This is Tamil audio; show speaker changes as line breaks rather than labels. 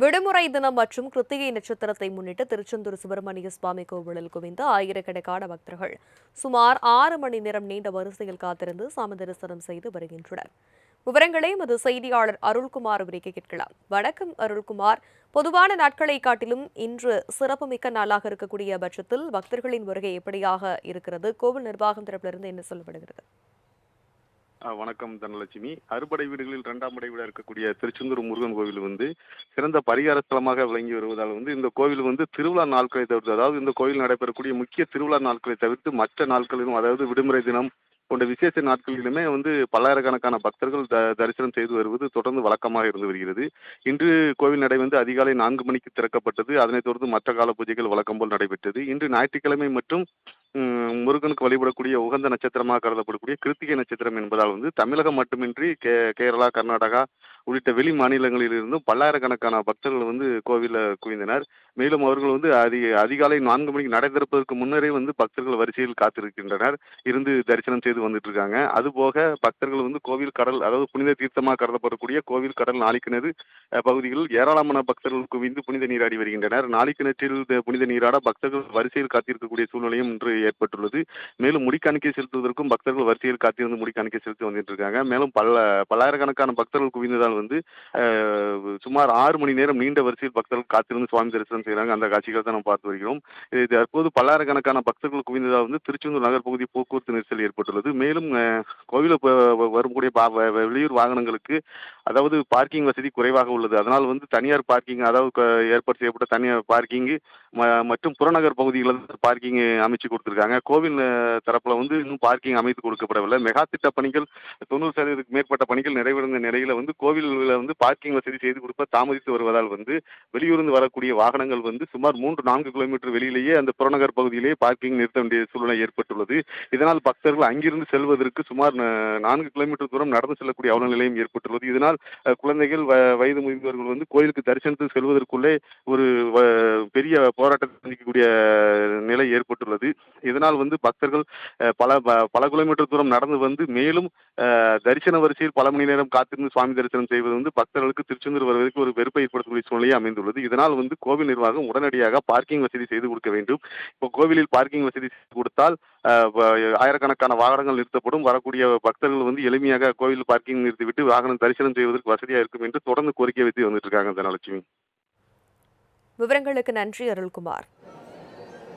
விடுமுறை தினம் மற்றும் கிருத்திகை நட்சத்திரத்தை முன்னிட்டு திருச்செந்தூர் சுப்பிரமணிய சுவாமி கோவிலில் குவிந்த ஆயிரக்கணக்கான பக்தர்கள் சுமார் 6 மணி நேரம் நீண்ட வரிசையில் காத்திருந்து சாமி தரிசனம் செய்து வருகின்றனர். விவரங்களை எமது செய்தியாளர் அருள்குமார் விரிக்க கேட்கலாம். வணக்கம் அருள்குமார். பொதுவான நாட்களை காட்டிலும் இன்று சிறப்புமிக்க நாளாக இருக்கக்கூடிய பட்சத்தில் பக்தர்களின் வருகை எப்படியாக இருக்கிறது? கோவில் நிர்வாகம் தரப்பிலிருந்து என்ன சொல்லப்படுகிறது?
வணக்கம் தனலட்சுமி. அறுபடை வீடுகளில் 2ஆம் படை வீடாக இருக்கக்கூடிய திருச்செந்தூர் முருகன் கோவில் சிறந்த பரிகார ஸ்தலமாக விளங்கி வருவதால் இந்த கோவில் திருவிழா நாட்களை தவிர்த்து, அதாவது இந்த கோவில் நடைபெறக்கூடிய முக்கிய திருவிழா நாட்களை தவிர்த்து மற்ற நாட்களிலும், அதாவது விடுமுறை தினம் போன்ற விசேஷ நாட்களிலுமே பல்லாயிரக்கணக்கான பக்தர்கள் தரிசனம் செய்து வருவது தொடர்ந்து வழக்கமாக இருந்து வருகிறது. இன்று கோவில் நடை அதிகாலை 4 மணிக்கு திறக்கப்பட்டது. அதனைத் தொடர்ந்து மற்ற கால பூஜைகள் வழக்கம் போல் நடைபெற்றது. இன்று ஞாயிற்றுக்கிழமை மற்றும் முருகனுக்கு வழிபடக்கூடிய உகந்த நட்சத்திரமாக கருதப்படக்கூடிய கிருத்திகை நட்சத்திரம் என்பதால் தமிழகம் மட்டுமின்றி கேரளா, கர்நாடகா உள்ளிட்ட வெளி மாநிலங்களில் இருந்தும் பல்லாயிரக்கணக்கான பக்தர்கள் கோவில குவிந்தனர். மேலும் அவர்கள் அதிகாலை 4 மணிக்கு நடை திறப்பதற்கு முன்னரே பக்தர்கள் வரிசையில் காத்திருக்கின்றனர், இருந்து தரிசனம் செய்து வந்துட்டு இருக்காங்க. அதுபோக பக்தர்கள் கோவில் கடல், அதாவது புனித தீர்த்தமாக கருதப்படக்கூடிய கோவில் கடல் நாளிக்கிணறு பகுதிகளில் ஏராளமான பக்தர்கள் குவிந்து புனித நீராடி வருகின்றனர். நாளிக்கிணற்றில் புனித நீராட பக்தர்கள் வரிசையில் காத்திருக்கக்கூடிய சூழ்நிலையும் இன்று ஏற்பட்டுள்ளது. மேலும் முடிக்காணிக்கை செலுத்துவதற்கும் பக்தர்கள் வரிசையில் காத்திருந்து முடிக்காணிக்கை செலுத்தி வந்துட்டு இருக்காங்க. மேலும் பல்லாயிரக்கணக்கான பக்தர்கள் குவிந்ததால் சுமார் 6 மணி நேரம் நீண்ட வரிசையில் பக்தர்கள் காத்திருந்து சுவாமி தரிசனம் செய்கிறாங்க. அந்த காட்சிகள் தான் நம்ம பார்த்து வருகிறோம். தற்போது பல்லாயிரக்கணக்கான பக்தர்கள் குவிந்ததால் திருச்செந்தூர் நகர் பகுதி போக்குவரத்து நெரிசல் ஏற்பட்டுள்ளது. மேலும் கோவில வரக்கூடிய வெளியூர் வாகனங்களுக்கு, அதாவது பார்க்கிங் வசதி குறைவாக உள்ளது. அதனால் தனியார் பார்க்கிங், அதாவது ஏற்பாடு செய்யப்பட்ட தனியார் பார்க்கிங் மற்றும் புறநகர் பகுதிகளில் பார்க்கிங் அமைச்சு கொடுத்திருக்காங்க. கோவில் தரப்புல இன்னும் பார்க்கிங் அமைத்து கொடுக்கப்படவில்லை. மெகா திட்ட பணிகள் 90% மேற்பட்ட பணிகள் நிறைவடைந்த நிலையில கோவில்ல பார்க்கிங் வசதி செய்து கொடுப்ப தாமதித்து வருவதால் வெளியூர்ந்து வரக்கூடிய வாகனங்கள் சுமார் 3-4 கிலோமீட்டர் வெளியிலேயே அந்த புறநகர் பகுதியிலேயே பார்க்கிங் நிறுத்த வேண்டிய சூழ்நிலை ஏற்பட்டுள்ளது. இதனால் பக்தர்கள் அங்கிருந்து செல்வதற்கு சுமார் 4 கிலோமீட்டர் தூரம் நடந்து செல்லக்கூடிய அவல நிலையும் ஏற்பட்டுள்ளது. இதனால் குழந்தைகள், வயது முதிர்ந்தவர்கள் கோயிலுக்கு தரிசனத்துக்கு செல்வதற்குள்ளே ஒரு பெரிய போராட்டத்தை சந்திக்கக்கூடிய நிலை ஏற்பட்டுள்ளது. இதனால் பக்தர்கள் பல கிலோமீட்டர் தூரம் நடந்து மேலும் தரிசன வரிசையில் பல மணி நேரம் காத்திருந்து சுவாமி தரிசனம் செய்வது பக்தர்களுக்கு திருச்செந்தூர் வருவதற்கு ஒரு வெறுப்பை ஏற்படுத்தக்கூடிய சூழ்நிலையை அமைந்துள்ளது. இதனால் கோவில் நிர்வாகம் உடனடியாக பார்க்கிங் வசதி செய்து கொடுக்க வேண்டும். இப்போ கோவிலில் பார்க்கிங் வசதி செய்து கொடுத்தால் ஆயிரக்கணக்கான வாகனங்கள் நிறுத்தப்படும். வரக்கூடிய பக்தர்கள் எளிமையாக கோவில் பார்க்கிங் நிறுத்திவிட்டு வாகனம் தரிசனம் செய்வதற்கு வசதியாக இருக்கும் என்று தொடர்ந்து கோரிக்கை வைத்து வந்துட்டு இருக்காங்க தனலட்சுமி.
விவரங்களுக்கு நன்றி அருள்குமார்.